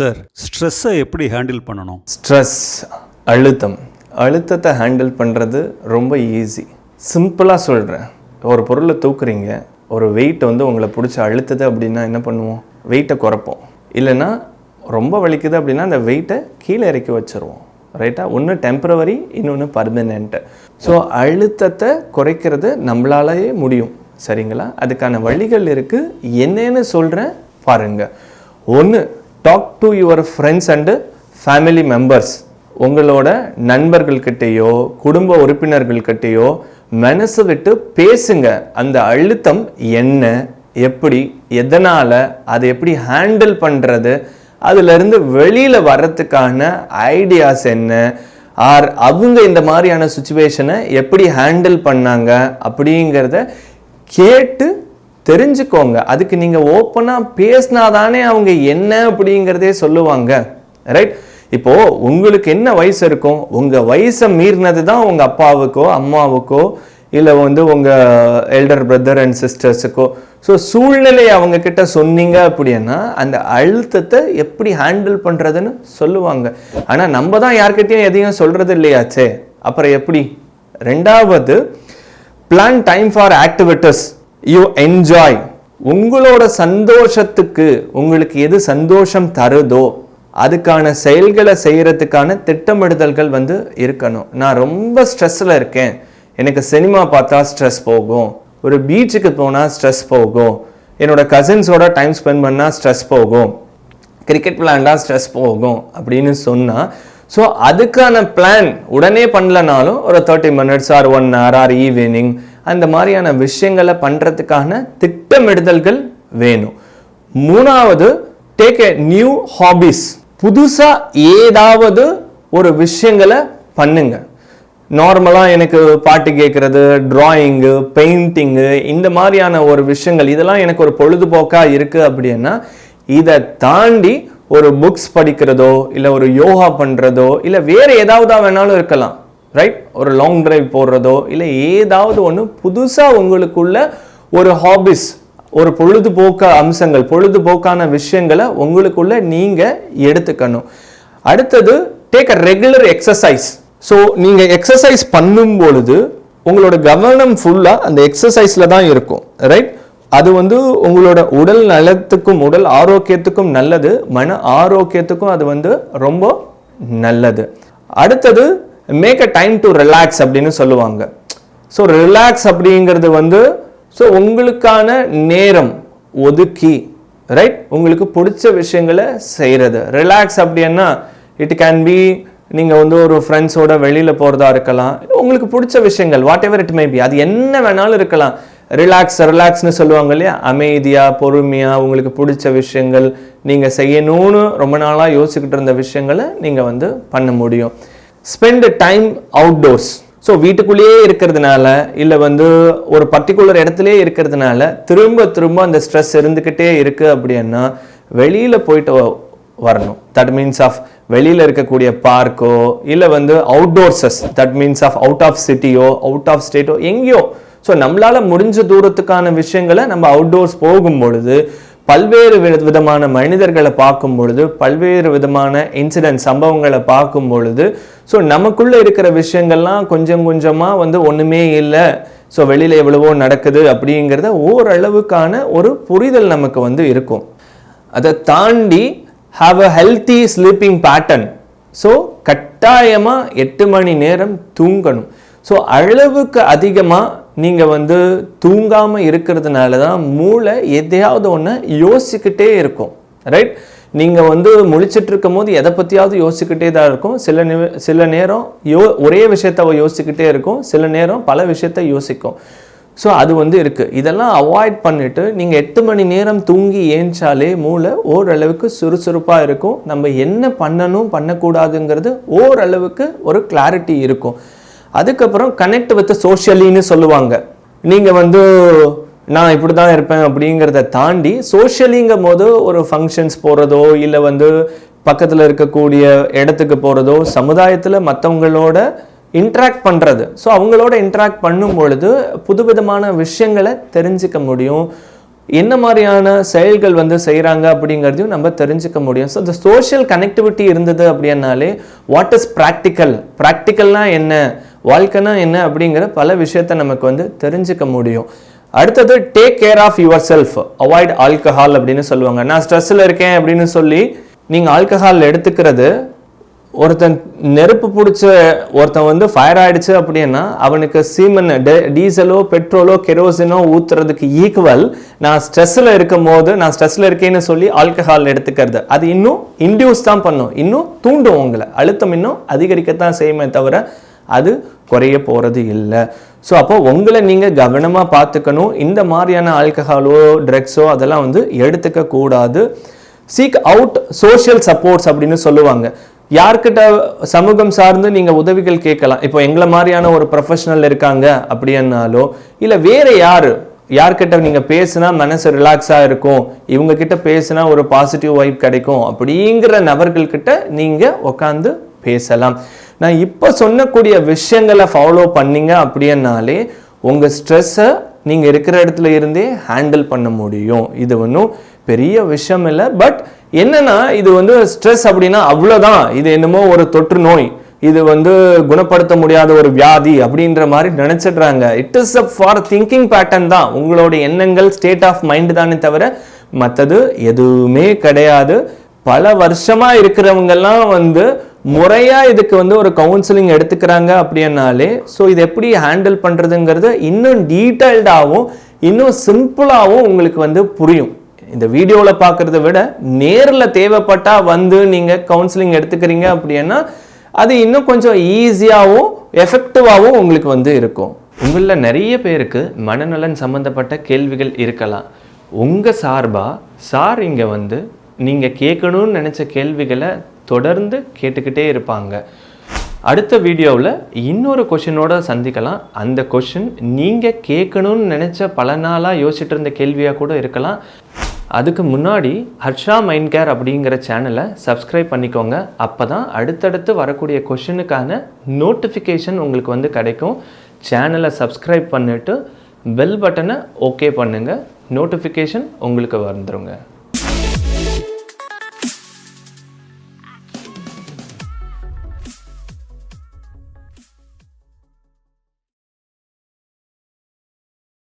Sir, ஸ்ட்ரெஸ்ஸை எப்படி handle பண்ணணும்? ஸ்ட்ரெஸ், அழுத்தத்தை ஹேண்டில் பண்ணுறது ரொம்ப ஈஸி. சிம்பிளாக சொல்கிறேன். ஒரு பொருளை தூக்குறீங்க, ஒரு வெயிட் வந்து உங்களை பிடிச்ச அழுத்தது அப்படின்னா என்ன பண்ணுவோம்? வெயிட்டை குறைப்போம். இல்லைன்னா ரொம்ப வலிக்குது அப்படின்னா அந்த வெயிட்டை கீழே இறக்கி வச்சுருவோம். ரைட்டா? ஒன்று டெம்பரவரி, இன்னொன்று பர்மனெண்ட்டு. ஸோ அழுத்தத்தை குறைக்கிறது நம்மளாலேயே முடியும். சரிங்களா? அதுக்கான வழிகள் இருக்குது. என்னன்னு சொல்கிறேன் பாருங்கள். ஒன்று, talk to your friends and family members. உங்களோட நண்பர்கள்கிட்டையோ குடும்ப உறுப்பினர்கள்கிட்டையோ மனசு விட்டு பேசுங்க. அந்த அழுத்தம் என்ன, எப்படி, எதனால், அதை எப்படி ஹேண்டில் பண்ணுறது, அதிலிருந்து வெளியில் வர்றதுக்கான ஐடியாஸ் என்ன, ஆர் அவங்க இந்த மாதிரியான சுச்சுவேஷனை எப்படி ஹேண்டில் பண்ணாங்க அப்படிங்கிறத கேட்டு தெரிஞ்சுக்கோங்க. அதுக்கு நீங்கள் ஓப்பனாக பேசினாதானே அவங்க என்ன அப்படிங்கிறதே சொல்லுவாங்க. ரைட்? இப்போது உங்களுக்கு என்ன வயசு இருக்கும்? உங்கள் வயசை மீறினது தான் உங்கள் அப்பாவுக்கோ அம்மாவுக்கோ இல்லை வந்து உங்கள் எல்டர் பிரதர் அண்ட் சிஸ்டர்ஸுக்கோ. ஸோ சூழ்நிலையை அவங்கக்கிட்ட சொன்னீங்க அப்படின்னா அந்த அழுத்தத்தை எப்படி ஹேண்டில் பண்ணுறதுன்னு சொல்லுவாங்க. ஆனால் நம்ம தான் யார்கிட்டையும் எதையும் சொல்கிறது இல்லையாச்சே, அப்புறம் எப்படி? ரெண்டாவது, plan time for activities you enjoy. உங்களோட சந்தோஷத்துக்கு உங்களுக்கு எது சந்தோஷம் தருதோ அதுக்கான செயல்களை செய்கிறதுக்கான திட்டமிடுதல்கள் வந்து இருக்கணும். நான் ரொம்ப ஸ்ட்ரெஸ்ஸில் இருக்கேன், எனக்கு சினிமா பார்த்தா ஸ்ட்ரெஸ் போகும், ஒரு பீச்சுக்கு போனால் ஸ்ட்ரெஸ் போகும், என்னோட கசின்ஸோட டைம் ஸ்பெண்ட் பண்ணால் ஸ்ட்ரெஸ் போகும், கிரிக்கெட் விளையாண்டா ஸ்ட்ரெஸ் போகும் அப்படின்னு சொன்னால், ஸோ அதுக்கான பிளான் உடனே பண்ணலனாலும் ஒரு 30 minutes or 1 hour or evening அந்த மாதிரியான விஷயங்களை பண்ணுறதுக்கான திட்டமிடுதல்கள் வேணும். மூணாவது, டேக் எ நியூ ஹாபிஸ். புதுசாக ஏதாவது ஒரு விஷயங்களை பண்ணுங்க. நார்மலாக எனக்கு பாட்டு கேட்குறது, டிராயிங்கு, பெயிண்டிங்கு, இந்த மாதிரியான ஒரு விஷயங்கள் இதெல்லாம் எனக்கு ஒரு பொழுதுபோக்காக இருக்குது அப்படின்னா இதை தாண்டி ஒரு புக்ஸ் படிக்கிறதோ இல்லை ஒரு யோகா பண்ணுறதோ இல்லை வேறு ஏதாவது வேணாலும் இருக்கலாம். ரைட்? ஒரு லாங் டிரைவ் போடுறதோ இல்லை ஏதாவது ஒன்று புதுசாக உங்களுக்குள்ள ஒரு ஹாபிஸ், ஒரு பொழுதுபோக்க அம்சங்கள், பொழுதுபோக்கான விஷயங்களை உங்களுக்குள்ள நீங்கள் எடுத்துக்கணும். அடுத்தது, take a regular exercise. So நீங்கள் எக்ஸசைஸ் பண்ணும் பொழுது உங்களோட கவனம் ஃபுல்லாக அந்த எக்ஸசைஸில் தான் இருக்கும். ரைட்? அது வந்து உங்களோட உடல் நலத்துக்கும் உடல் ஆரோக்கியத்துக்கும் நல்லது, மன ஆரோக்கியத்துக்கும் அது வந்து ரொம்ப நல்லது. அடுத்தது, make a time to relax அப்படின்னு சொல்லுவாங்க. ஸோ ரிலாக்ஸ் அப்படிங்கிறது வந்து ஸோ உங்களுக்கான நேரம் ஒதுக்கி, ரைட், உங்களுக்கு பிடிச்ச விஷயங்களை செய்கிறது. ரிலாக்ஸ் அப்படின்னா இட் கேன் பி நீங்கள் வந்து ஒரு ஃப்ரெண்ட்ஸோட வெளியில் போகிறதா இருக்கலாம், உங்களுக்கு பிடிச்ச விஷயங்கள் what ever it may be, அது என்ன வேணாலும் இருக்கலாம். ரிலாக்ஸ்னு சொல்லுவாங்க இல்லையா, அமைதியாக பொறுமையாக உங்களுக்கு பிடிச்ச விஷயங்கள் நீங்கள் செய்யணும்னு ரொம்ப நாளாக யோசிச்சுக்கிட்டு இருந்த விஷயங்களை நீங்கள் வந்து பண்ண முடியும். Spend time outdoors. ஸோ வீட்டுக்குள்ளேயே இருக்கிறதுனால இல்லை வந்து ஒரு பர்டிகுலர் இடத்துலையே இருக்கிறதுனால திரும்ப அந்த ஸ்ட்ரெஸ் இருந்துக்கிட்டே இருக்குது அப்படின்னா வெளியில் போயிட்டு வரணும். தட் மீன்ஸ் ஆஃப் வெளியில் இருக்கக்கூடிய பார்க்கோ இல்லை வந்து outdoors, that means off out of சிட்டியோ அவுட் ஆஃப் ஸ்டேட்டோ எங்கேயோ. ஸோ நம்மளால் முடிஞ்ச தூரத்துக்கான விஷயங்களை நம்ம அவுட்டோர்ஸ் போகும் பொழுது பல்வேறு விதமான மனிதர்களை பார்க்கும் பொழுது, பல்வேறு விதமான இன்சிடென்ட் சம்பவங்களை பார்க்கும் பொழுது, ஸோ நமக்குள்ளே இருக்கிற விஷயங்கள்லாம் கொஞ்சம் கொஞ்சமாக வந்து ஒன்றுமே இல்லை, ஸோ வெளியில் எவ்வளவோ நடக்குது அப்படிங்கிறத ஓரளவுக்கான ஒரு புரிதல் நமக்கு வந்து இருக்கும். அதை தாண்டி have a healthy sleeping pattern. So கட்டாயமாக 8 மணி நேரம் தூங்கணும். ஸோ அளவுக்கு அதிகமாக நீங்கள் வந்து தூங்காமல் இருக்கிறதுனால தான் மூளை எதையாவது ஒன்று யோசிக்கிட்டே இருக்கும். ரைட்? நீங்கள் வந்து முழிச்சிட்டு இருக்கும் போது எதை பற்றியாவது யோசிக்கிட்டே தான் இருக்கும். சில நேரம் ஒரே விஷயத்தை யோசிக்கிட்டே இருக்கும், சில நேரம் பல விஷயத்தை யோசிக்கும். ஸோ அது வந்து இருக்குது. இதெல்லாம் அவாய்ட் பண்ணிவிட்டு நீங்கள் 8 மணி நேரம் தூங்கி ஏஞ்சாலே மூளை ஓரளவுக்கு சுறுசுறுப்பாக இருக்கும். நம்ம என்ன பண்ணணும் பண்ணக்கூடாதுங்கிறது ஓரளவுக்கு ஒரு கிளாரிட்டி இருக்கும். அதுக்கப்புறம் கனெக்ட் வித் சோஷியலின்னு சொல்லுவாங்க. நீங்கள் வந்து நான் இப்படி தான் இருப்பேன் அப்படிங்கிறத தாண்டி சோஷியலிங்கும் போது ஒரு ஃபங்க்ஷன்ஸ் போகிறதோ இல்லை வந்து பக்கத்தில் இருக்கக்கூடிய இடத்துக்கு போகிறதோ, சமுதாயத்தில் மற்றவங்களோட இன்ட்ராக்ட் பண்ணுறது. ஸோ அவங்களோட இன்ட்ராக்ட் பண்ணும் பொழுது புதுவிதமான விஷயங்களை தெரிஞ்சிக்க முடியும். என்ன மாதிரியான செயல்கள் வந்து செய்கிறாங்க அப்படிங்கிறதையும் நம்ம தெரிஞ்சுக்க முடியும். ஸோ இந்த சோஷியல் கனெக்டிவிட்டி இருந்தது அப்படின்னாலே வாட் இஸ் ப்ராக்டிக்கல்னா என்ன, வாழ்க்கைனா என்ன அப்படிங்கிற பல விஷயத்தை நமக்கு வந்து தெரிஞ்சுக்க முடியும். அடுத்தது take care of yourself, avoid alcohol அப்படின்னு சொல்லுவாங்க. நான் ஸ்ட்ரெஸ்ஸில் இருக்கேன் அப்படின்னு சொல்லி நீங்கள் ஆல்கஹால் எடுத்துக்கிறது, ஒருத்தன் நெருப்பு பிடிச்ச ஒருத்தன் வந்து ஃபயர் ஆயிடுச்சு அப்படின்னா அவனுக்கு சீமன் டீசலோ பெட்ரோலோ கெரோசினோ ஊத்துறதுக்கு ஈக்குவல் நான் ஸ்ட்ரெஸ்ஸில் இருக்கும் போது நான் ஸ்ட்ரெஸ்ஸில் இருக்கேன்னு சொல்லி ஆல்கஹால் எடுத்துக்கிறது. அது இன்னும் இன்டியூஸ் தான் பண்ணும், இன்னும் தூண்டும், உங்களை அழுத்தம் இன்னும் அதிகரிக்கத்தான் செய்யுமே தவிர அது குறைய போகிறது இல்லை. ஸோ அப்போ உங்களை நீங்கள் கவனமாக பார்த்துக்கணும். இந்த மாதிரியான ஆல்கஹாலோ ட்ரக்ஸோ அதெல்லாம் வந்து எடுத்துக்க கூடாது. சீக் அவுட் சோஷியல் சப்போர்ட்ஸ் அப்படின்னு சொல்லுவாங்க. யார்கிட்ட சமூகம் சார்ந்து நீங்கள் உதவிகள் கேட்கலாம். இப்போ எங்களை மாதிரியான ஒரு ப்ரொஃபஷனல் இருக்காங்க அப்படின்னாலோ இல்லை வேறு யார்கிட்ட நீங்கள் பேசுனா மனசு ரிலாக்ஸாக இருக்கும், இவங்க கிட்ட பேசுனா ஒரு பாசிட்டிவ் வைப் கிடைக்கும் அப்படிங்கிற நபர்கள்கிட்ட நீங்கள் உட்காந்து பேசலாம். நான் இப்போ சொன்னக்கூடிய விஷயங்களை ஃபாலோ பண்ணீங்க அப்படின்னாலே உங்கள் ஸ்ட்ரெஸ்ஸை நீங்கள் இருக்கிற இடத்துல இருந்தே ஹேண்டில் பண்ண முடியும். இது ஒன்றும் பெரிய விஷயம் இல்லை. பட் என்னன்னா இது வந்து ஸ்ட்ரெஸ் அப்படின்னா அவ்வளோதான், இது என்னமோ ஒரு தொற்று நோய், இது வந்து குணப்படுத்த முடியாத ஒரு வியாதி அப்படின்ற மாதிரி நினைச்சிடுறாங்க. It is a far thinking pattern தான், உங்களோட எண்ணங்கள் ஸ்டேட் ஆஃப் மைண்ட் தானே தவிர மற்றது எதுவுமே கிடையாது. பல வருஷமா இருக்கிறவங்கெல்லாம் வந்து முறையா இதுக்கு வந்து ஒரு கவுன்சிலிங் எடுத்துக்கிறாங்க அப்படின்னாலே ஸோ இது எப்படி ஹேண்டில் பண்றதுங்கிறது இன்னும் டீட்டெயில்டாகவும் இன்னும் சிம்பிளாகவும் உங்களுக்கு வந்து புரியும். இந்த வீடியோவில் பார்க்குறத விட நேரில் தேவைப்பட்டா வந்து நீங்கள் கவுன்சிலிங் எடுத்துக்கிறீங்க அப்படின்னா அது இன்னும் கொஞ்சம் ஈஸியாகவும் எஃபெக்டிவாகவும் உங்களுக்கு வந்து இருக்கும். உங்களில் நிறைய பேருக்கு மனநலன் சம்மந்தப்பட்ட கேள்விகள் இருக்கலாம். உங்கள் சார் இங்கே வந்து நீங்கள் கேட்கணும்னு நினச்ச கேள்விகளை தொடர்ந்து கேட்டுக்கிட்டே இருப்பாங்க. அடுத்த வீடியோவில் இன்னொரு கொஷினோட சந்திக்கலாம். அந்த கொஷின் நீங்கள் கேட்கணும்னு நினச்ச பல நாளாக யோசிச்சுட்டு இருந்த கேள்வியாக கூட இருக்கலாம். அதுக்கு முன்னாடி ஹர்ஷா மைண்ட் கேர் அப்படிங்கிற சேனலை சப்ஸ்கிரைப் பண்ணிக்கோங்க. அப்போ தான் அடுத்தடுத்து வரக்கூடிய கொஷினுக்கான நோட்டிஃபிகேஷன் உங்களுக்கு வந்து கிடைக்கும். சேனலை சப்ஸ்கிரைப் பண்ணிவிட்டு பெல் பட்டனை ஓகே பண்ணுங்கள், நோட்டிஃபிகேஷன் உங்களுக்கு வந்துருங்க.